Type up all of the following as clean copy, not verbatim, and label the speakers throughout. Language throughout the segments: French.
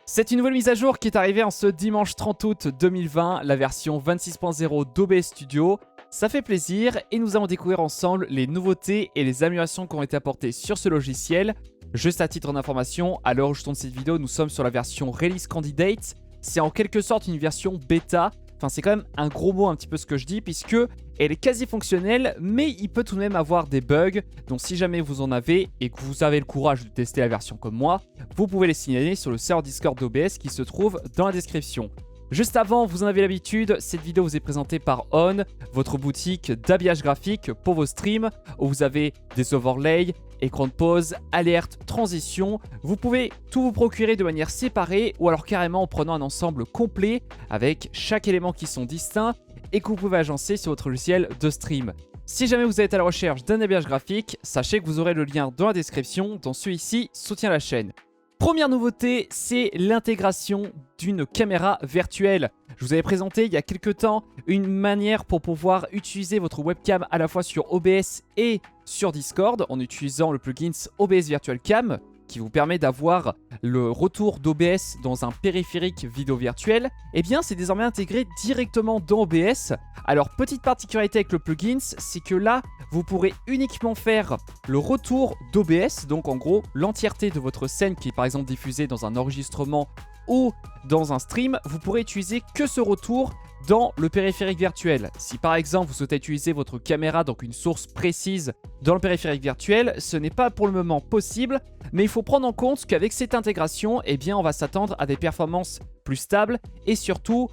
Speaker 1: C'est une nouvelle mise à jour qui est arrivée en ce dimanche 30 août 2020, la version 26.0 d'OBS Studio. Ça fait plaisir et nous allons découvrir ensemble les nouveautés et les améliorations qui ont été apportées sur ce logiciel. Juste à titre d'information, à l'heure où je tourne cette vidéo, nous sommes sur la version Release Candidate. C'est en quelque sorte une version bêta. Enfin, c'est quand même un gros mot un petit peu ce que je dis, puisque elle est quasi fonctionnelle, mais il peut tout de même avoir des bugs. Donc si jamais vous en avez et que vous avez le courage de tester la version comme moi, vous pouvez les signaler sur le serveur Discord d'OBS qui se trouve dans la description. Juste avant, vous en avez l'habitude, cette vidéo vous est présentée par On, votre boutique d'habillage graphique pour vos streams, où vous avez des overlays, écran de pause, alerte, transition. Vous pouvez tout vous procurer de manière séparée ou alors carrément en prenant un ensemble complet avec chaque élément qui sont distincts et que vous pouvez agencer sur votre logiciel de stream. Si jamais vous êtes à la recherche d'un habillage graphique, sachez que vous aurez le lien dans la description dont celui-ci soutient la chaîne. Première nouveauté, c'est l'intégration d'une caméra virtuelle. Je vous avais présenté il y a quelques temps une manière pour pouvoir utiliser votre webcam à la fois sur OBS et sur Discord en utilisant le plugin OBS Virtual Cam qui vous permet d'avoir le retour d'OBS dans un périphérique vidéo virtuel. Eh bien, c'est désormais intégré directement dans OBS. Alors, petite particularité avec le plugin, c'est que là, vous pourrez uniquement faire le retour d'OBS, donc en gros, l'entièreté de votre scène qui est par exemple diffusée dans un enregistrement ou dans un stream, vous pourrez utiliser que ce retour dans le périphérique virtuel. Si par exemple vous souhaitez utiliser votre caméra, donc une source précise dans le périphérique virtuel, ce n'est pas pour le moment possible, mais il faut prendre en compte qu'avec cette intégration, eh bien, on va s'attendre à des performances plus stables et surtout,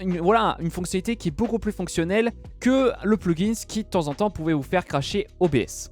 Speaker 1: une fonctionnalité qui est beaucoup plus fonctionnelle que le plugin qui de temps en temps pouvait vous faire crasher OBS.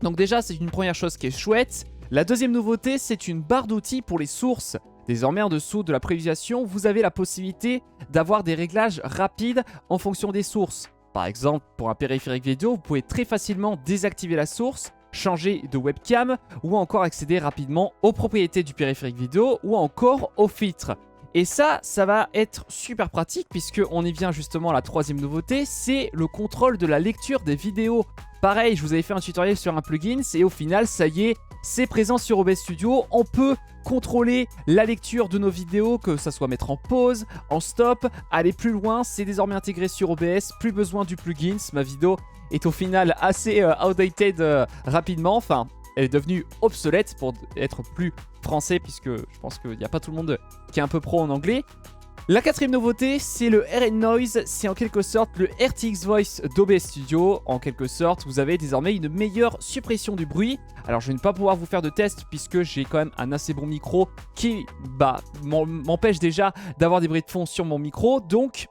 Speaker 1: Donc déjà, c'est une première chose qui est chouette. La deuxième nouveauté, c'est une barre d'outils pour les sources. Désormais, en dessous de la prévisualisation, vous avez la possibilité d'avoir des réglages rapides en fonction des sources. Par exemple, pour un périphérique vidéo, vous pouvez très facilement désactiver la source, changer de webcam ou encore accéder rapidement aux propriétés du périphérique vidéo ou encore aux filtres. Et ça va être super pratique puisqu'on y vient justement à la troisième nouveauté, c'est le contrôle de la lecture des vidéos. Pareil, je vous avais fait un tutoriel sur un plugin et au final, ça y est, c'est présent sur OBS Studio. On peut contrôler la lecture de nos vidéos, que ça soit mettre en pause, en stop, aller plus loin. C'est désormais intégré sur OBS, plus besoin du plugin. Ma vidéo est au final assez outdated rapidement. Enfin, elle est devenue obsolète pour être plus français puisque je pense qu'il n'y a pas tout le monde qui est un peu pro en anglais. La quatrième nouveauté, c'est le RN Noise, c'est en quelque sorte le RTX Voice d'OBS Studio. En quelque sorte, vous avez désormais une meilleure suppression du bruit. Alors je vais ne pas pouvoir vous faire de test puisque j'ai quand même un assez bon micro qui m'empêche déjà d'avoir des bruits de fond sur mon micro. Donc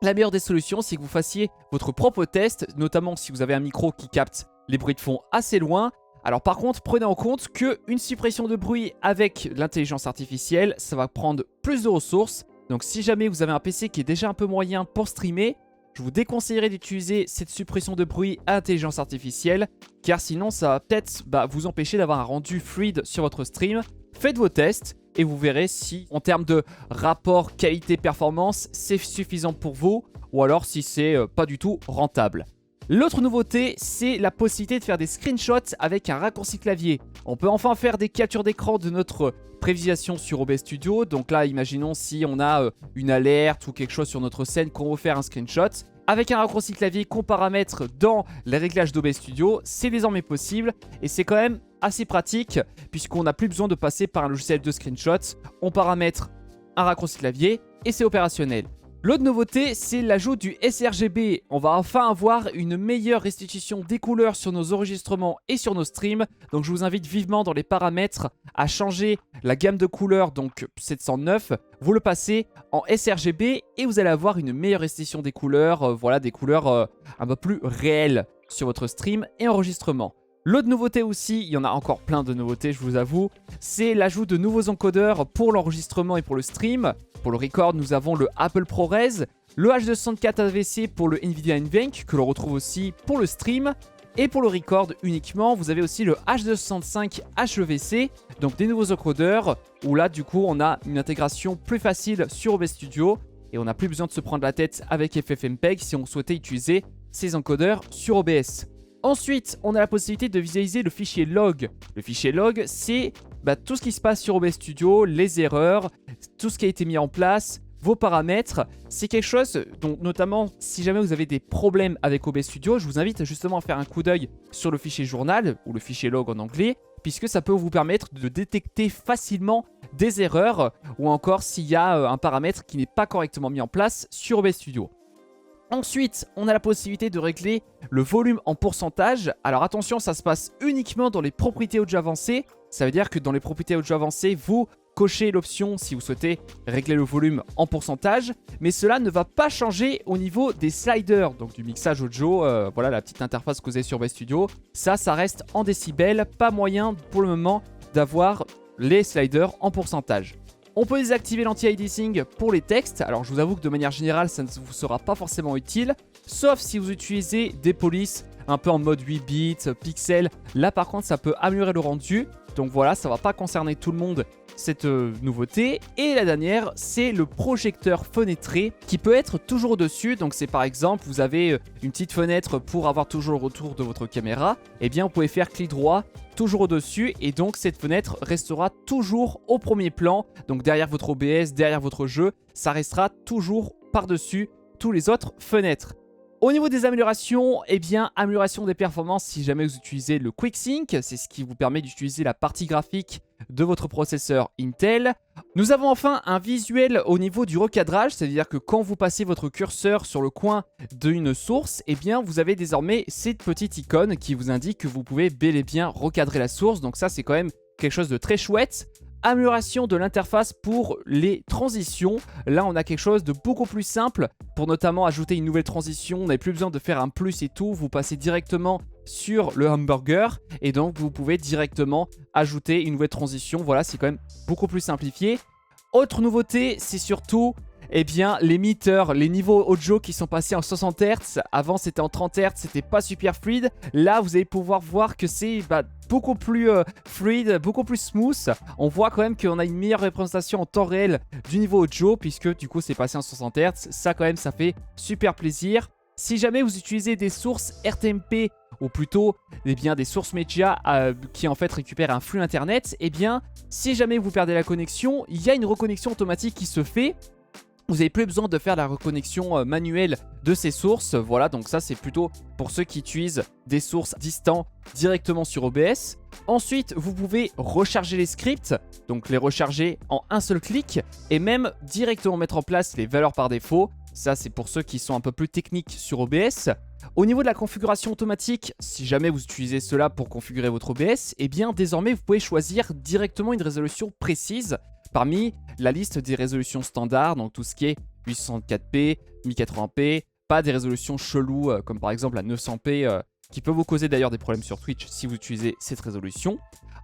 Speaker 1: la meilleure des solutions, c'est que vous fassiez votre propre test, notamment si vous avez un micro qui capte les bruits de fond assez loin. Alors par contre, prenez en compte qu'une suppression de bruit avec l'intelligence artificielle, ça va prendre plus de ressources. Donc si jamais vous avez un PC qui est déjà un peu moyen pour streamer, je vous déconseillerais d'utiliser cette suppression de bruit à intelligence artificielle, car sinon ça va peut-être vous empêcher d'avoir un rendu fluide sur votre stream. Faites vos tests et vous verrez si en termes de rapport qualité-performance, c'est suffisant pour vous, ou alors si c'est pas du tout rentable. L'autre nouveauté, c'est la possibilité de faire des screenshots avec un raccourci clavier. On peut enfin faire des captures d'écran de notre prévisualisation sur OBS Studio. Donc là, imaginons si on a une alerte ou quelque chose sur notre scène qu'on veut faire un screenshot. Avec un raccourci clavier qu'on paramètre dans les réglages d'OBS Studio, c'est désormais possible. Et c'est quand même assez pratique puisqu'on n'a plus besoin de passer par un logiciel de screenshot. On paramètre un raccourci clavier et c'est opérationnel. L'autre nouveauté, c'est l'ajout du sRGB. On va enfin avoir une meilleure restitution des couleurs sur nos enregistrements et sur nos streams. Donc je vous invite vivement dans les paramètres à changer la gamme de couleurs, donc 709. Vous le passez en sRGB et vous allez avoir une meilleure restitution des couleurs. Des couleurs un peu plus réelles sur votre stream et enregistrement. L'autre nouveauté aussi, il y en a encore plein de nouveautés, je vous avoue, c'est l'ajout de nouveaux encodeurs pour l'enregistrement et pour le stream. Pour le record, nous avons le Apple ProRes, le H264 AVC pour le NVIDIA NVENC, que l'on retrouve aussi pour le stream. Et pour le record uniquement, vous avez aussi le H265 HEVC, donc des nouveaux encodeurs, où là du coup on a une intégration plus facile sur OBS Studio, et on n'a plus besoin de se prendre la tête avec FFmpeg si on souhaitait utiliser ces encodeurs sur OBS. Ensuite, on a la possibilité de visualiser le fichier log. Le fichier log, c'est bah, tout ce qui se passe sur OBS Studio, les erreurs, tout ce qui a été mis en place, vos paramètres. C'est quelque chose dont, notamment, si jamais vous avez des problèmes avec OBS Studio, je vous invite justement à faire un coup d'œil sur le fichier journal, ou le fichier log en anglais, puisque ça peut vous permettre de détecter facilement des erreurs, ou encore s'il y a un paramètre qui n'est pas correctement mis en place sur OBS Studio. Ensuite, on a la possibilité de régler le volume en pourcentage. Alors attention, ça se passe uniquement dans les propriétés audio avancées. Ça veut dire que dans les propriétés audio avancées, vous cochez l'option si vous souhaitez régler le volume en pourcentage. Mais cela ne va pas changer au niveau des sliders, donc du mixage audio. Voilà la petite interface que vous avez sur OBS Studio. Ça reste en décibels. Pas moyen pour le moment d'avoir les sliders en pourcentage. On peut désactiver l'anti-aliasing pour les textes. Alors je vous avoue que de manière générale ça ne vous sera pas forcément utile, sauf si vous utilisez des polices un peu en mode 8 bits, pixels. Là par contre ça peut améliorer le rendu. Donc voilà, ça va pas concerner tout le monde cette nouveauté. Et la dernière, c'est le projecteur fenêtré qui peut être toujours au-dessus. Donc c'est par exemple, vous avez une petite fenêtre pour avoir toujours le retour de votre caméra. Et bien vous pouvez faire clic droit toujours au-dessus et donc cette fenêtre restera toujours au premier plan. Donc derrière votre OBS, derrière votre jeu, ça restera toujours par-dessus tous les autres fenêtres. Au niveau des améliorations, eh bien, amélioration des performances si jamais vous utilisez le QuickSync. C'est ce qui vous permet d'utiliser la partie graphique de votre processeur Intel. Nous avons enfin un visuel au niveau du recadrage, c'est-à-dire que quand vous passez votre curseur sur le coin d'une source, eh bien, vous avez désormais cette petite icône qui vous indique que vous pouvez bel et bien recadrer la source. Donc ça, c'est quand même quelque chose de très chouette. Amélioration de l'interface pour les transitions. Là, on a quelque chose de beaucoup plus simple pour notamment ajouter une nouvelle transition. Vous n'avez plus besoin de faire un plus et tout. Vous passez directement sur le hamburger et donc vous pouvez directement ajouter une nouvelle transition. Voilà, c'est quand même beaucoup plus simplifié. Autre nouveauté, c'est surtout les meters, les niveaux audio qui sont passés en 60 Hz. Avant, c'était en 30 Hz, c'était pas super fluide. Là, vous allez pouvoir voir que c'est beaucoup plus fluide, beaucoup plus smooth. On voit quand même qu'on a une meilleure représentation en temps réel du niveau audio, puisque du coup, c'est passé en 60 Hz. Ça, quand même, ça fait super plaisir. Si jamais vous utilisez des sources RTMP ou plutôt des sources médias qui en fait récupèrent un flux internet, si jamais vous perdez la connexion, il y a une reconnexion automatique qui se fait. Vous n'avez plus besoin de faire la reconnexion manuelle de ces sources. Voilà, donc ça c'est plutôt pour ceux qui utilisent des sources distantes directement sur OBS. Ensuite, vous pouvez recharger les scripts, donc les recharger en un seul clic et même directement mettre en place les valeurs par défaut. Ça c'est pour ceux qui sont un peu plus techniques sur OBS. Au niveau de la configuration automatique, si jamais vous utilisez cela pour configurer votre OBS, désormais vous pouvez choisir directement une résolution précise parmi la liste des résolutions standards, donc tout ce qui est 864p, 1080p, pas des résolutions cheloues comme par exemple la 900p qui peut vous causer d'ailleurs des problèmes sur Twitch si vous utilisez cette résolution.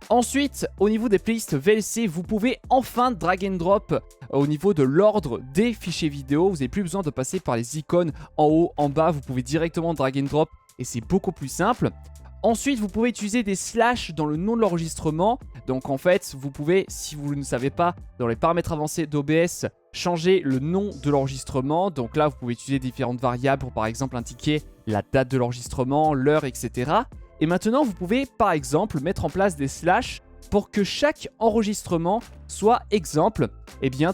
Speaker 1: Ensuite, au niveau des playlists VLC, vous pouvez enfin drag and drop au niveau de l'ordre des fichiers vidéo. Vous n'avez plus besoin de passer par les icônes en haut, en bas. Vous pouvez directement drag and drop et c'est beaucoup plus simple. Ensuite, vous pouvez utiliser des slash dans le nom de l'enregistrement. Donc en fait, vous pouvez, si vous ne savez pas, dans les paramètres avancés d'OBS, changer le nom de l'enregistrement. Donc là, vous pouvez utiliser différentes variables pour par exemple indiquer la date de l'enregistrement, l'heure, etc. Et maintenant, vous pouvez par exemple mettre en place des slash pour que chaque enregistrement soit exemple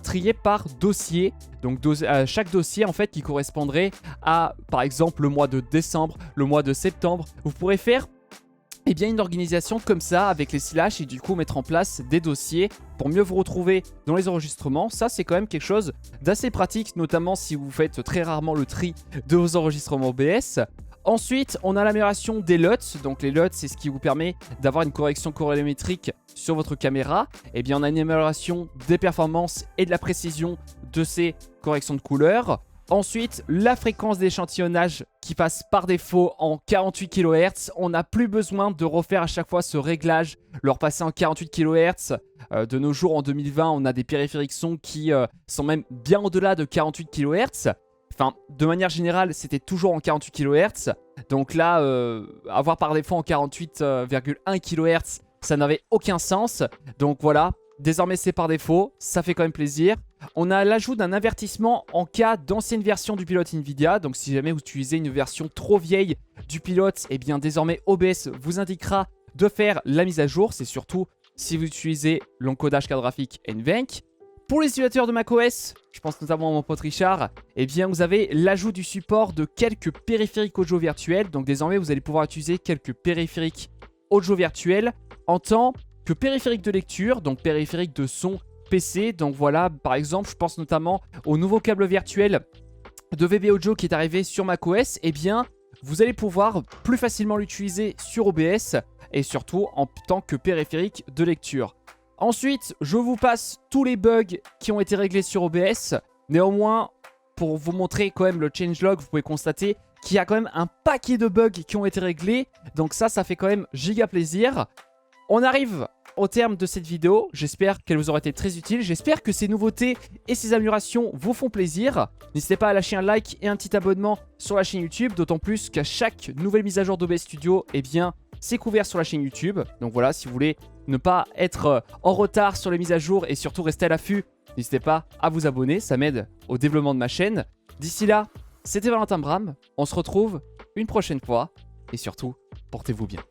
Speaker 1: trié par dossier. Donc chaque dossier en fait qui correspondrait à par exemple le mois de décembre, le mois de septembre. Vous pourrez faire une organisation comme ça avec les slash et du coup mettre en place des dossiers pour mieux vous retrouver dans les enregistrements. Ça c'est quand même quelque chose d'assez pratique, notamment si vous faites très rarement le tri de vos enregistrements OBS. Ensuite, on a l'amélioration des LUTs. Donc les LUTs, c'est ce qui vous permet d'avoir une correction colorimétrique sur votre caméra. On a une amélioration des performances et de la précision de ces corrections de couleurs. Ensuite, la fréquence d'échantillonnage qui passe par défaut en 48 kHz. On n'a plus besoin de refaire à chaque fois ce réglage, le repasser en 48 kHz. De nos jours, en 2020, on a des périphériques son qui sont même bien au-delà de 48 kHz. Enfin, de manière générale, c'était toujours en 48 kHz. Donc là, avoir par défaut en 48,1 kHz, ça n'avait aucun sens. Donc voilà, désormais c'est par défaut, ça fait quand même plaisir. On a l'ajout d'un avertissement en cas d'ancienne version du pilote Nvidia. Donc si jamais vous utilisez une version trop vieille du pilote, désormais OBS vous indiquera de faire la mise à jour. C'est surtout si vous utilisez l'encodage carte graphique NVENC. Pour les utilisateurs de macOS, je pense notamment à mon pote Richard, eh bien vous avez l'ajout du support de quelques périphériques audio virtuels. Donc désormais, vous allez pouvoir utiliser quelques périphériques audio virtuels en tant que périphériques de lecture, donc périphériques de son PC. Donc voilà, par exemple, je pense notamment au nouveau câble virtuel de VB Audio qui est arrivé sur macOS. Eh bien, vous allez pouvoir plus facilement l'utiliser sur OBS et surtout en tant que périphérique de lecture. Ensuite, je vous passe tous les bugs qui ont été réglés sur OBS. Néanmoins, pour vous montrer quand même le changelog, vous pouvez constater qu'il y a quand même un paquet de bugs qui ont été réglés. Donc ça fait quand même giga plaisir. On arrive au terme de cette vidéo. J'espère qu'elle vous aura été très utile. J'espère que ces nouveautés et ces améliorations vous font plaisir. N'hésitez pas à lâcher un like et un petit abonnement sur la chaîne YouTube. D'autant plus qu'à chaque nouvelle mise à jour d'OBS Studio, eh bien, c'est couvert sur la chaîne YouTube. Donc voilà, si vous voulez ne pas être en retard sur les mises à jour et surtout rester à l'affût, n'hésitez pas à vous abonner. Ça m'aide au développement de ma chaîne. D'ici là, c'était Valentin Bram. On se retrouve une prochaine fois. Et surtout, portez-vous bien.